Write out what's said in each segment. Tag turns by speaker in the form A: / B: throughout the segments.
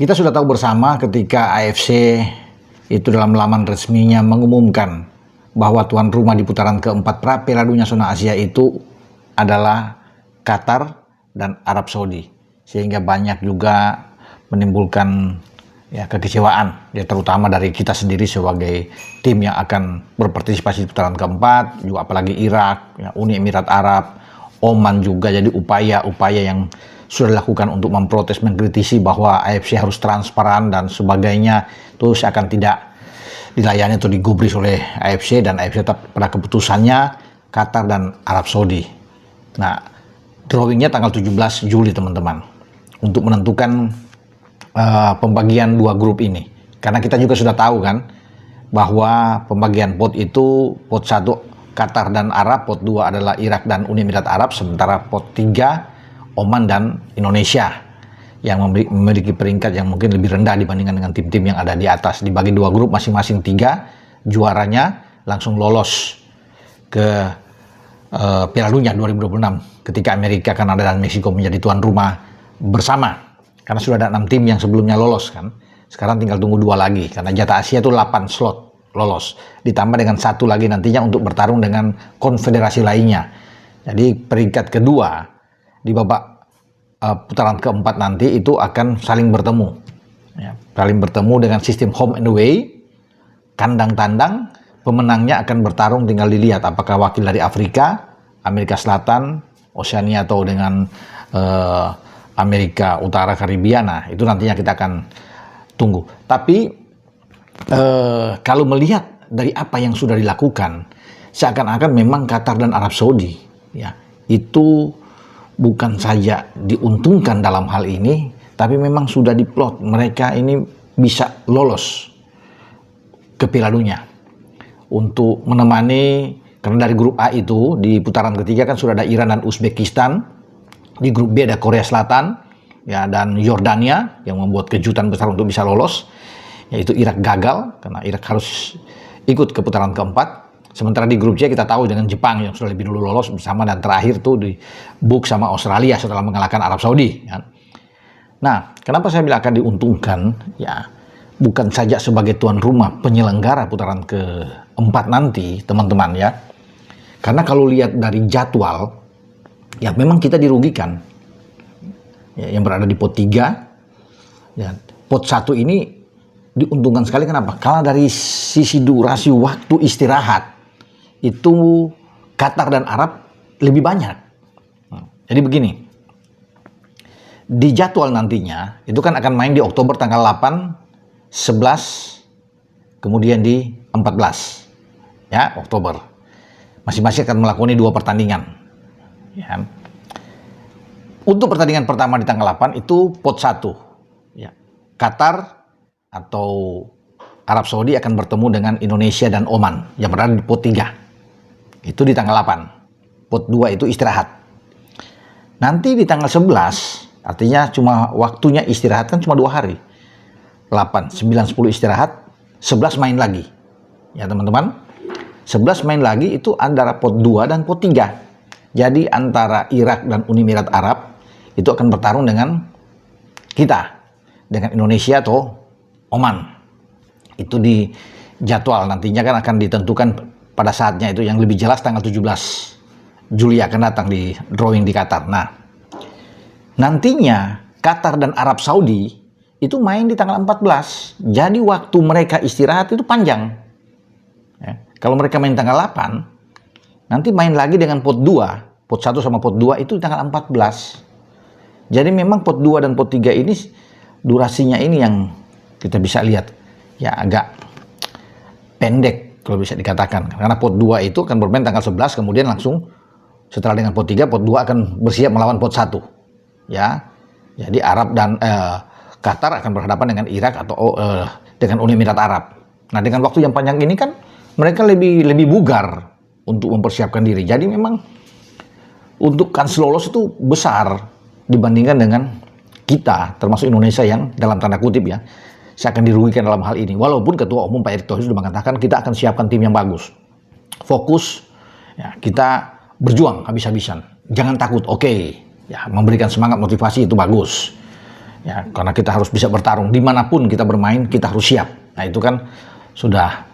A: Kita sudah tahu bersama ketika AFC itu dalam laman resminya mengumumkan bahwa tuan rumah di putaran keempat Piala Dunia Zona Asia itu adalah Qatar dan Arab Saudi, sehingga banyak juga menimbulkan kekecewaan, terutama dari kita sendiri sebagai tim yang akan berpartisipasi di putaran keempat, juga apalagi Irak, Uni Emirat Arab, Oman juga. Jadi upaya-upaya yang sudah dilakukan untuk memprotes, mengkritisi bahwa AFC harus transparan dan sebagainya, terus akan tidak dilayani atau digubris oleh AFC, dan AFC tetap pada keputusannya Qatar dan Arab Saudi. Nah, drawingnya tanggal 17 Juli teman-teman, untuk menentukan pembagian dua grup ini. Karena kita juga sudah tahu kan bahwa pembagian pot itu, pot 1 Qatar dan Arab, pot 2 adalah Irak dan Uni Emirat Arab, sementara pot 3 Oman dan Indonesia yang memiliki peringkat yang mungkin lebih rendah dibandingkan dengan tim-tim yang ada di atas. Dibagi dua grup masing-masing 3, juaranya langsung lolos ke Piala Dunia 2026 ketika Amerika, Kanada, dan Meksiko menjadi tuan rumah bersama. Karena sudah ada 6 tim yang sebelumnya lolos kan. Sekarang tinggal tunggu 2 lagi, karena jatah Asia itu 8 slot lolos. Ditambah dengan 1 lagi nantinya untuk bertarung dengan konfederasi lainnya. Jadi peringkat kedua di babak putaran keempat nanti itu akan saling bertemu. Saling bertemu dengan sistem home and away, kandang tandang. Pemenangnya akan bertarung, tinggal dilihat apakah wakil dari Afrika, Amerika Selatan, Oseania, atau dengan Amerika Utara, Karibia. Nah, itu nantinya kita akan tunggu. Tapi kalau melihat dari apa yang sudah dilakukan, seakan-akan memang Qatar dan Arab Saudi itu bukan saja diuntungkan dalam hal ini, tapi memang sudah diplot mereka ini bisa lolos ke Piala Dunia untuk menemani. Karena dari grup A itu di putaran ketiga kan sudah ada Iran dan Uzbekistan. Di grup B ada Korea Selatan dan Yordania yang membuat kejutan besar untuk bisa lolos, yaitu Irak gagal karena Irak harus ikut ke putaran keempat. Sementara di grup C kita tahu dengan Jepang yang sudah lebih dulu lolos bersama, dan terakhir tuh di book sama Australia setelah mengalahkan Arab Saudi. Nah, kenapa saya bilang akan diuntungkan? Bukan saja sebagai tuan rumah penyelenggara putaran keempat nanti, teman-teman ya. Karena kalau lihat dari jadwal, memang kita dirugikan. Yang berada di pot 3, pot 1 ini diuntungkan sekali. Kenapa? Karena dari sisi durasi waktu istirahat, itu Qatar dan Arab lebih banyak. Jadi begini, di jadwal nantinya itu kan akan main di Oktober tanggal 8, 11, kemudian di 14 Oktober. Masing-masing akan melakoni 2 pertandingan. Untuk pertandingan pertama di tanggal 8 itu pot 1. Qatar atau Arab Saudi akan bertemu dengan Indonesia dan Oman yang berada di pot 3. Itu di tanggal 8. Pot 2 itu istirahat. Nanti di tanggal 11, artinya cuma waktunya istirahat kan cuma 2 hari. 8, 9, 10 istirahat, 11 main lagi. Ya teman-teman, 11 main lagi itu antara pot 2 dan pot 3. Jadi antara Irak dan Uni Emirat Arab itu akan bertarung dengan kita, dengan Indonesia atau Oman. Itu di jadwal nantinya kan akan ditentukan pada saatnya, itu yang lebih jelas tanggal 17 Juli akan datang di drawing di Qatar. Nah, nantinya Qatar dan Arab Saudi itu main di tanggal 14. Jadi waktu mereka istirahat itu panjang. Kalau mereka main tanggal 8, nanti main lagi dengan pot 2. Pot 1 sama pot 2 itu di tanggal 14. Jadi memang pot 2 dan pot 3 ini durasinya ini yang kita bisa lihat agak pendek kalau bisa dikatakan. Karena pot 2 itu akan bermain tanggal 11, kemudian langsung setelah dengan pot 3, pot 2 akan bersiap melawan pot 1. Jadi Arab dan Qatar akan berhadapan dengan Irak atau dengan Uni Emirat Arab. Nah, dengan waktu yang panjang ini kan mereka lebih bugar untuk mempersiapkan diri. Jadi memang untuk kans lolos itu besar dibandingkan dengan kita, termasuk Indonesia yang dalam tanda kutip saya akan dirugikan dalam hal ini. Walaupun Ketua Umum Pak Erick Thohir sudah mengatakan kita akan siapkan tim yang bagus. Fokus, kita berjuang habis-habisan. Jangan takut, memberikan semangat, motivasi itu bagus. Ya, karena kita harus bisa bertarung dimanapun kita bermain, kita harus siap. Nah, itu kan sudah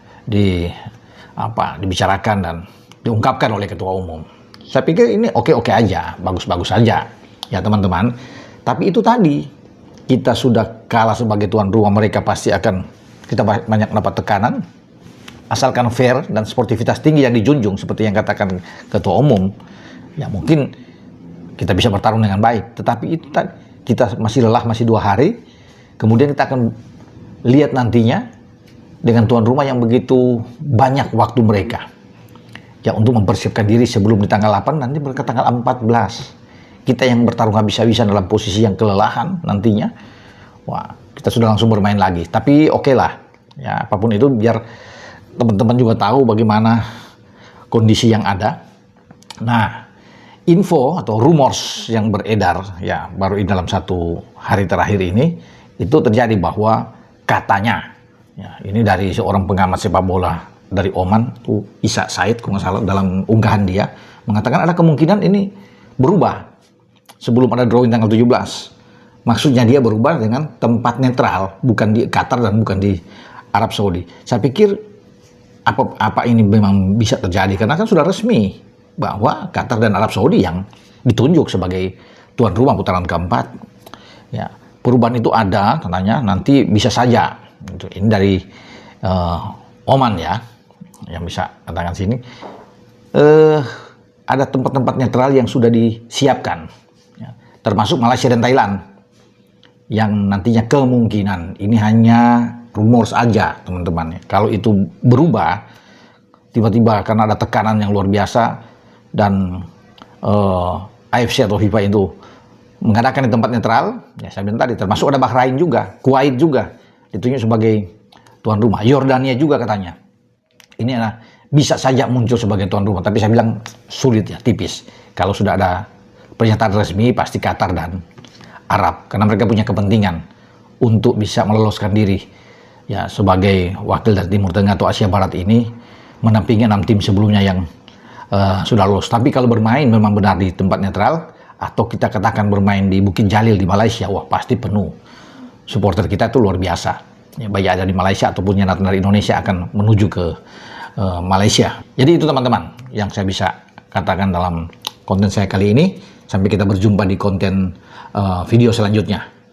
A: dibicarakan dan diungkapkan oleh Ketua Umum. Saya pikir ini oke-oke aja, bagus-bagus aja, ya teman-teman. Tapi itu tadi, kita sudah kalah sebagai tuan rumah, mereka pasti akan, kita banyak dapat tekanan. Asalkan fair dan sportivitas tinggi yang dijunjung, seperti yang katakan Ketua Umum, ya mungkin kita bisa bertarung dengan baik. Tetapi itu tadi, kita masih lelah, masih 2 hari, kemudian kita akan lihat nantinya dengan tuan rumah yang begitu banyak waktu mereka ya untuk mempersiapkan diri sebelum di tanggal 8, nanti mereka tanggal 14. Kita yang bertarung habis-habisan dalam posisi yang kelelahan nantinya, wah, kita sudah langsung bermain lagi. Tapi oke lah, ya apapun itu biar teman-teman juga tahu bagaimana kondisi yang ada. Nah, info atau rumors yang beredar ya baru dalam 1 hari terakhir ini itu terjadi bahwa katanya ya, ini dari seorang pengamat sepak bola dari Oman tuh, Isa Said kalau nggak salah, dalam unggahan dia mengatakan ada kemungkinan ini berubah sebelum ada drawing tanggal 17. Maksudnya dia berubah dengan tempat netral, bukan di Qatar dan bukan di Arab Saudi. Saya pikir apa ini memang bisa terjadi karena kan sudah resmi bahwa Qatar dan Arab Saudi yang ditunjuk sebagai tuan rumah putaran keempat. Ya, perubahan itu ada, katanya nanti bisa saja. Ini dari Oman ya, yang bisa katakan sini. Ada tempat-tempat netral yang sudah disiapkan, ya, termasuk Malaysia dan Thailand, yang nantinya kemungkinan ini hanya rumor saja, teman-teman. Kalau itu berubah tiba-tiba karena ada tekanan yang luar biasa dan AFC atau FIFA itu mengadakan di tempat netral, ya saya bilang tadi, termasuk ada Bahrain juga, Kuwait juga ditunjuk sebagai tuan rumah, Yordania juga katanya. Ini bisa saja muncul sebagai tuan rumah, tapi saya bilang sulit ya, tipis. Kalau sudah ada pernyataan resmi pasti Qatar dan Arab, karena mereka punya kepentingan untuk bisa meloloskan diri ya sebagai wakil dari Timur Tengah atau Asia Barat ini, menampingi 6 tim sebelumnya yang sudah lolos. Tapi kalau bermain memang benar di tempat netral, atau kita katakan bermain di Bukit Jalil di Malaysia, wah pasti penuh. Supporter kita itu luar biasa. Ya, baik ada di Malaysia ataupun yang datang dari Indonesia akan menuju ke Malaysia. Jadi itu teman-teman yang saya bisa katakan dalam konten saya kali ini. Sampai kita berjumpa di konten video selanjutnya.